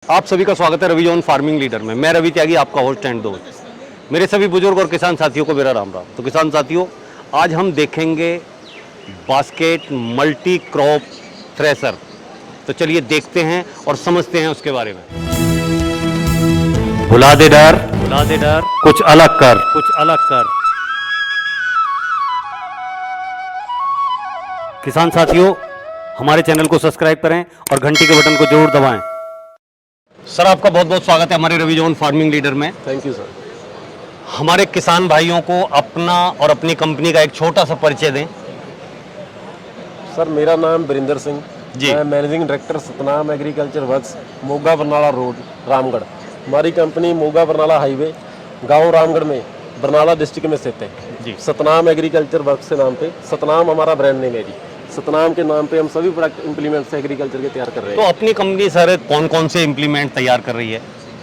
आप सभी का स्वागत है रवि जोन फार्मिंग लीडर में। मैं रवि त्यागी, आपका होस्ट एंड दोस्त। मेरे सभी बुजुर्ग और किसान साथियों को मेरा राम राम। तो किसान साथियों, आज हम देखेंगे बास्केट मल्टी क्रॉप थ्रेशर। तो चलिए देखते हैं और समझते हैं उसके बारे में। भुला दे डर कुछ अलग कर। किसान साथियों, हमारे चैनल को सब्सक्राइब करें और घंटी के बटन को जरूर दबाएं। सर, आपका बहुत बहुत स्वागत है हमारे रवि जोन फार्मिंग लीडर में। Thank you sir. हमारे किसान भाइयों को अपना और अपनी कंपनी का एक छोटा सा परिचय दें। सर, मेरा नाम बिरिंदर सिंह जी। मैं managing director Satnam agriculture works, Moga Barnala road, Ramgarh. हमारी कंपनी मोगा बरनाला हाईवे, गांव रामगढ़ में, बरनाला डिस्ट्रिक्ट में स्थित है जी। सतनाम एग्रीकल्चर वर्क्स के नाम पे। सतनाम हमारा ब्रांड नेम है जी। सतनाम के नाम पे हम सभी प्रोडक्ट इम्प्लीमेंट्स एग्रीकल्चर के तैयार कर रहे तो हैं। अपनी कंपनी सर कौन कौन से इम्प्लीमेंट तैयार कर रही है?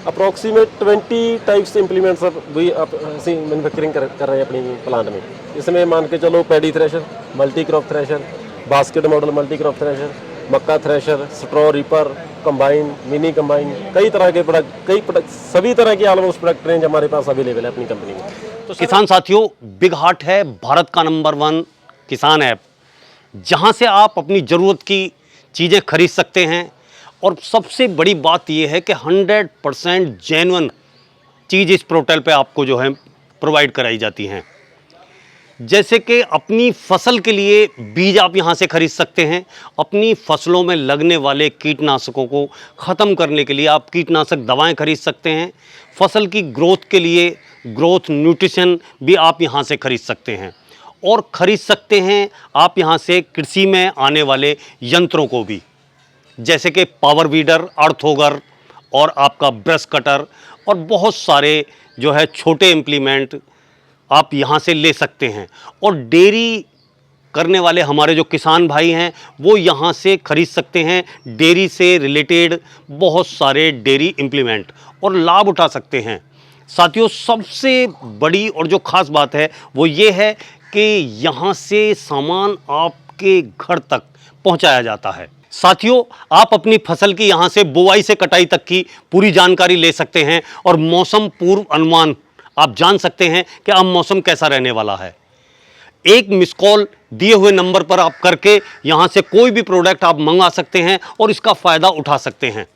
अप्रॉक्सीमेट 20 टाइप्स इम्प्लीमेंट्स अब भी आप ऐसी मैन्युफैक्चरिंग कर रहे हैं अपनी प्लांट में। इसमें मान के चलो paddy thresher, multi crop thresher, basket model multi crop thresher, मक्का thresher, straw reaper, combine, mini combine, कई तरह के प्रोडक्ट सभी तरह की ऑलमोस्ट प्रोडक्ट रेंज हमारे पास अवेलेबल है अपनी कंपनी में। तो किसान साथियों, बिग हार्ट है भारत का नंबर 1 किसान ऐप, जहां से आप अपनी ज़रूरत की चीज़ें खरीद सकते हैं। और सबसे बड़ी बात यह है कि 100% जेन्युइन चीज़ इस पोर्टल पे आपको जो है प्रोवाइड कराई जाती हैं। जैसे कि अपनी फसल के लिए बीज आप यहाँ से खरीद सकते हैं। अपनी फसलों में लगने वाले कीटनाशकों को ख़त्म करने के लिए आप कीटनाशक दवाएं खरीद सकते हैं। फसल की ग्रोथ के लिए ग्रोथ न्यूट्रिशन भी आप यहाँ से खरीद सकते हैं। और ख़रीद सकते हैं आप यहाँ से कृषि में आने वाले यंत्रों को भी, जैसे कि पावर वीडर, अर्थोगर और आपका ब्रश कटर और बहुत सारे जो है छोटे इम्प्लीमेंट आप यहाँ से ले सकते हैं। और डेयरी करने वाले हमारे जो किसान भाई हैं वो यहाँ से खरीद सकते हैं डेयरी से रिलेटेड बहुत सारे डेयरी इम्प्लीमेंट और लाभ उठा सकते हैं। साथियों, सबसे बड़ी और जो ख़ास बात है वो ये है कि यहाँ से सामान आपके घर तक पहुँचाया जाता है। साथियों, आप अपनी फसल की यहाँ से बुआई से कटाई तक की पूरी जानकारी ले सकते हैं और मौसम पूर्व अनुमान आप जान सकते हैं कि अब मौसम कैसा रहने वाला है। एक मिस कॉल दिए हुए नंबर पर आप करके यहाँ से कोई भी प्रोडक्ट आप मंगवा सकते हैं और इसका फ़ायदा उठा सकते हैं।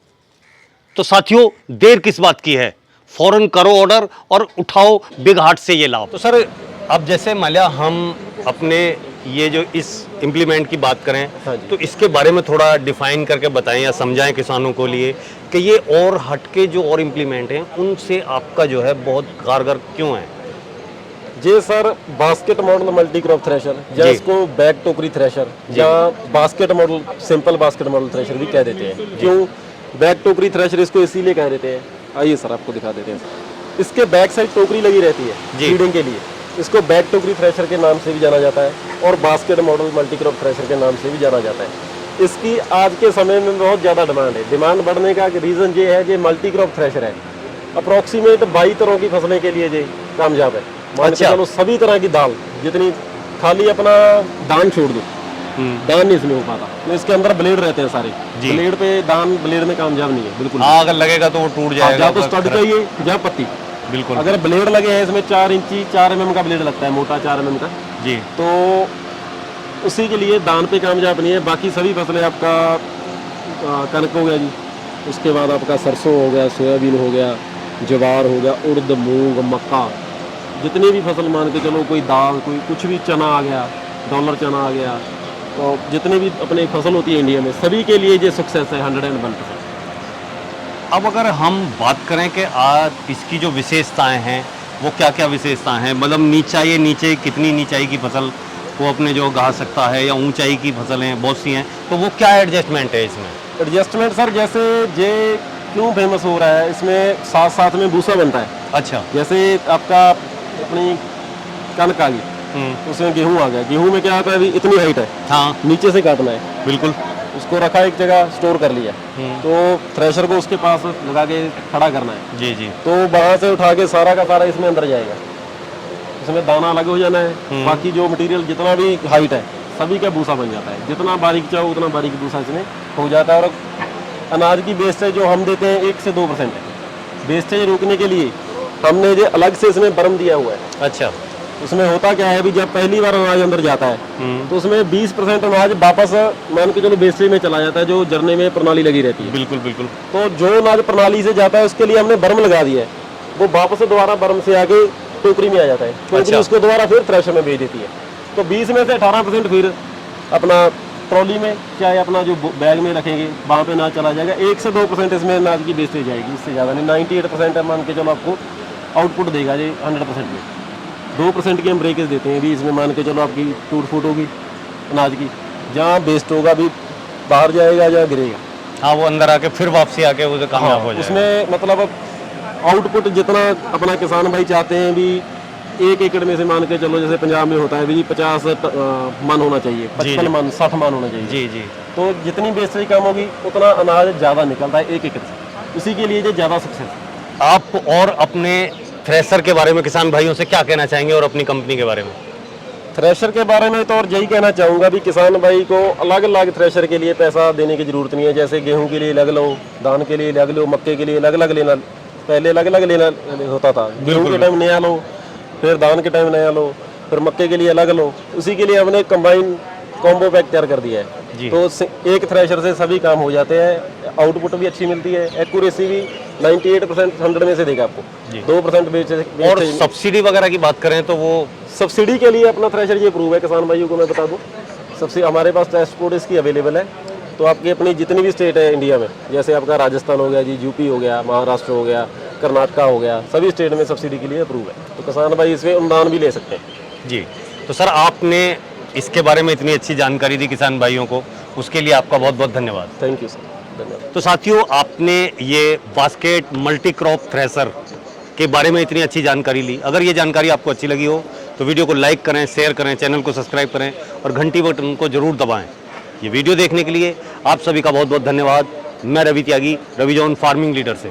तो साथियों, देर किस बात की है, फौरन करो ऑर्डर और उठाओ बिग हार्ट से ये लाभ। तो सर, अब जैसे माल्या हम अपने ये जो इस इम्प्लीमेंट की बात करें, हाँ जी। तो इसके बारे में थोड़ा डिफाइन करके बताएं या समझाएं किसानों को लिए कि ये और हटके जो और इम्प्लीमेंट हैं उनसे आपका जो है बहुत कारगर क्यों है? जी sir, basket model multi crop thresher या जी। इसको बैग टोकरी थ्रेशर या basket model, simple basket model thresher भी कह देते हैं। क्यों बैग टोकरी थ्रेशर इसको इसीलिए कह देते हैं, आइए सर आपको दिखा देते हैं। इसके बैक साइड टोकरी लगी रहती है फीडिंग के लिए। इसको बैग टोकरी थ्रेशर के नाम से भी जाना जाता है और basket model multi crop thresher के नाम से भी जाना जाता है। इसकी आज के समय में बहुत ज़्यादा डिमांड है। डिमांड बढ़ने का रीज़न ये है कि मल्टी क्रॉप थ्रेशर है, अप्रॉक्सीमेट 22 तरह की फसलें के लिए ये कामयाब है। मान के चलो सभी तरह की दाल, जितनी खाली अपना दान छोड़ दो, दान नहीं इसमें हो पाता। तो इसके अंदर ब्लेड रहते हैं सारे, ब्लेड पे दान ब्लेड में कामयाब नहीं है बिल्कुल। हाँ, अगर लगेगा तो वो टूट जाएगा। या तो स्टड चाहिए या पत्ती। बिल्कुल। अगर ब्लेड लगे हैं इसमें 4 इंची 4 mm का ब्लेड लगता है, मोटा 4 mm का जी, तो उसी के लिए दान पे कामयाब नहीं है। बाकी सभी फसलें आपका कनक हो गया जी, उसके बाद आपका सरसों हो गया, सोयाबीन हो गया, ज्वार हो गया, उड़द, मूंग, मक्का, जितनी भी फसल मान के चलो, कोई दाल, कोई कुछ भी, चना आ गया, डॉलर चना आ गया, तो जितनी भी अपनी फसल होती है इंडिया में, सभी के लिए ये सक्सेस है 101%। अब अगर हम बात करें कि आज इसकी जो विशेषताएं हैं वो क्या क्या विशेषताएं हैं, मतलब नीचे कितनी नीचाई की फसल वो अपने जो गा सकता है या ऊंचाई की फसलें बहुत सी हैं, तो वो क्या एडजस्टमेंट है इसमें? एडजस्टमेंट सर, जैसे ये क्यों फेमस हो रहा है, इसमें साथ साथ में भूसा बनता है। अच्छा। जैसे आपका अपनी कनक आ गई, उसमें गेहूं आ गया, गेहूं में क्या आता है, अभी इतनी हाइट है, हाँ, नीचे से काटना है, बिल्कुल। उसको रखा एक जगह, स्टोर कर लिया, तो थ्रेशर को उसके पास लगा के खड़ा करना है जी जी। तो वहां से उठा के सारा का सारा इसमें अंदर जाएगा। इसमें दाना अलग हो जाना है, बाकी जो मटेरियल जितना भी हाइट है सभी का भूसा बन जाता है। जितना बारीक चाहो उतना बारीक भूसा इसमें हो जाता है। और अनाज की वेस्टेज जो हम देते हैं 1 से 2% है। वेस्टेज रोकने के लिए हमने जो अलग से इसमें बर्म दिया हुआ है। अच्छा। उसमें होता क्या है, अभी जब पहली बार अनाज अंदर जाता है तो उसमें 20% अनाज वापस मान के चलो वेस्टेज में चला जाता है, जो जरने में प्रणाली लगी रहती है। बिल्कुल बिल्कुल। तो जो अनाज प्रणाली से जाता है उसके लिए हमने बर्म लगा दिया है, वो वापस दोबारा बर्म से आके टोकरी में आ जाता है। टोकरी अच्छा। उसको दोबारा फिर थ्रेशर में भेज देती है। तो 20 में से 18% फिर अपना ट्रॉली में चाहे अपना जो बैग में रखेंगे वहाँ पे अनाज चला जाएगा। 1 से 2% इसमें अनाज की वेस्टेज जाएगी, इससे ज़्यादा नहीं। 98% है मान के चलो आपको आउटपुट देगा जी 100% में। 2% की हम ब्रेकेज देते हैं भी, इसमें मान के चलो आपकी टूट फूट होगी अनाज की, जहाँ वेस्ट होगा भी बाहर जाएगा या गिरेगा। हाँ, वो अंदर आके फिर वापसी आके वो कामयाब हो जाएगा। उसमें मतलब आउटपुट जितना अपना किसान भाई चाहते हैं भी 1 एकड़ में से मान के चलो जैसे पंजाब में होता है भी 50 मन होना चाहिए, 55 मन 60 मन होना चाहिए। जी जी। तो जितनी वेस्टेज कम होगी उतना अनाज ज़्यादा निकलता है 1 एकड़ से, उसी के लिए जो ज़्यादा सक्सेस। आप और अपने थ्रेसर के बारे में किसान भाइयों से क्या कहना चाहेंगे और अपनी कंपनी के बारे में? थ्रेशर के बारे में तो और यही कहना चाहूँगा भी किसान भाई को अलग अलग थ्रेशर के लिए पैसा देने की ज़रूरत नहीं है। जैसे गेहूं के लिए अलग लो, धान के लिए अलग लो, मक्के के लिए अलग अलग लेना, पहले अलग अलग लेना होता था। गेहूं के टाइम नया लो, फिर धान के टाइम नया लो, फिर मक्के के लिए अलग लो। उसी के लिए हमने कंबाइन कॉम्बो पैक तैयार कर दिया है। तो एक थ्रेशर से सभी काम हो जाते हैं, आउटपुट भी अच्छी मिलती है, एक्यूरेसी भी 98% 100 में से देगा आपको। 2% वेस्टेज। और सब्सिडी वगैरह की बात करें तो वो सब्सिडी के लिए अपना थ्रेशर ये अप्रूव है किसान भाइयों को मैं बता दूं। सब्सिडी हमारे पास ट्रांसपोर्ट इसकी अवेलेबल है। तो आपकी अपनी जितनी भी स्टेट है इंडिया में, जैसे आपका राजस्थान हो गया जी, यूपी हो गया, महाराष्ट्र हो गया, कर्नाटका हो गया, सभी स्टेट में सब्सिडी के लिए अप्रूव है। तो किसान भाई इसमें अनुदान भी ले सकते हैं। जी। तो सर, आपने इसके बारे में इतनी अच्छी जानकारी दी किसान भाइयों को, उसके लिए आपका बहुत बहुत धन्यवाद। थैंक यू सर, धन्यवाद। तो साथियों, आपने ये बास्केट मल्टी क्रॉप थ्रेसर के बारे में इतनी अच्छी जानकारी ली। अगर ये जानकारी आपको अच्छी लगी हो तो वीडियो को लाइक करें, शेयर करें, चैनल को सब्सक्राइब करें और घंटी बटन को जरूर दबाएं। ये वीडियो देखने के लिए आप सभी का बहुत बहुत धन्यवाद। मैं रवि त्यागी, रवि जॉन फार्मिंग लीडर से।